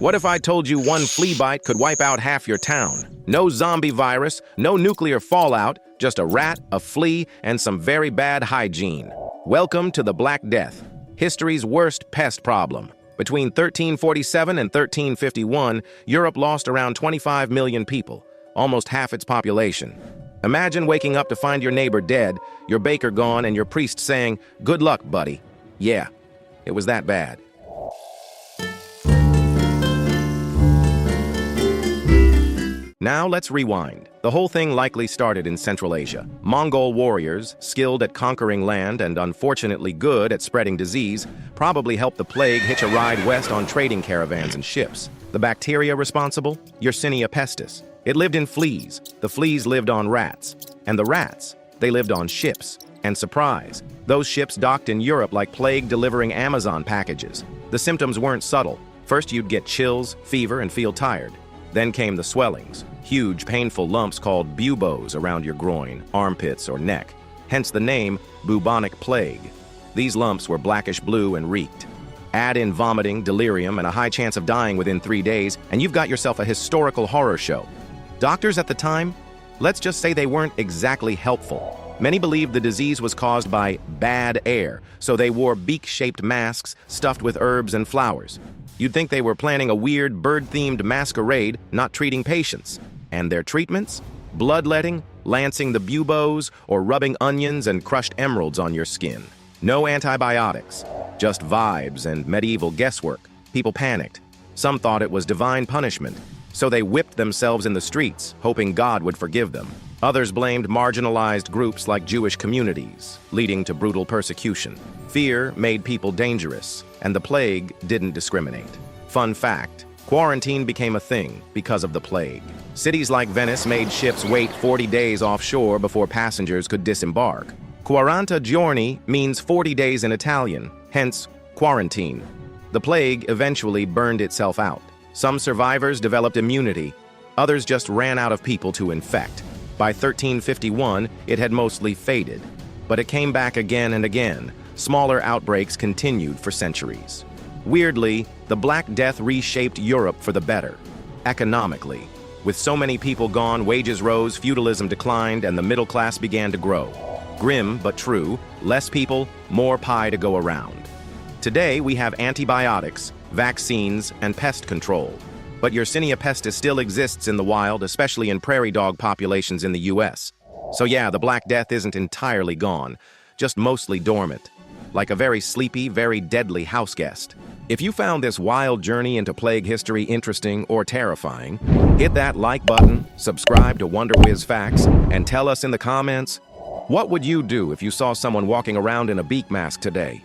What if I told you one flea bite could wipe out half your town? No zombie virus, no nuclear fallout, just a rat, a flea, and some very bad hygiene. Welcome to the Black Death, history's worst pest problem. Between 1347 and 1351, Europe lost around 25 million people, almost half its population. Imagine waking up to find your neighbor dead, your baker gone, and your priest saying, "Good luck, buddy." Yeah, it was that bad. Now let's rewind. The whole thing likely started in Central Asia. Mongol warriors, skilled at conquering land and unfortunately good at spreading disease, probably helped the plague hitch a ride west on trading caravans and ships. The bacteria responsible? Yersinia pestis. It lived in fleas. The fleas lived on rats. And the rats, they lived on ships. And surprise, those ships docked in Europe like plague delivering Amazon packages. The symptoms weren't subtle. First you'd get chills, fever, and feel tired. Then came the swellings, huge painful lumps called buboes around your groin, armpits, or neck. Hence the name bubonic plague. These lumps were blackish blue and reeked. Add in vomiting, delirium, and a high chance of dying within 3 days, and you've got yourself a historical horror show. Doctors at the time? Let's just say they weren't exactly helpful. Many believed the disease was caused by bad air, so they wore beak-shaped masks stuffed with herbs and flowers. You'd think they were planning a weird bird-themed masquerade, not treating patients. And their treatments? Bloodletting, lancing the buboes, or rubbing onions and crushed emeralds on your skin. No antibiotics, just vibes and medieval guesswork. People panicked. Some thought it was divine punishment, so they whipped themselves in the streets, hoping God would forgive them. Others blamed marginalized groups like Jewish communities, leading to brutal persecution. Fear made people dangerous, and the plague didn't discriminate. Fun fact, quarantine became a thing because of the plague. Cities like Venice made ships wait 40 days offshore before passengers could disembark. Quaranta giorni means 40 days in Italian, hence quarantine. The plague eventually burned itself out. Some survivors developed immunity, others just ran out of people to infect. By 1351, it had mostly faded, but it came back again and again. Smaller outbreaks continued for centuries. Weirdly, the Black Death reshaped Europe for the better. Economically, with so many people gone, wages rose, feudalism declined, and the middle class began to grow. Grim but true, less people, more pie to go around. Today, we have antibiotics, vaccines, and pest control. But Yersinia pestis still exists in the wild, especially in prairie dog populations in the US. So yeah, the Black Death isn't entirely gone, just mostly dormant, like a very sleepy, very deadly house guest. If you found this wild journey into plague history interesting or terrifying, hit that like button, subscribe to WonderWhiz Facts, and tell us in the comments, what would you do if you saw someone walking around in a beak mask today?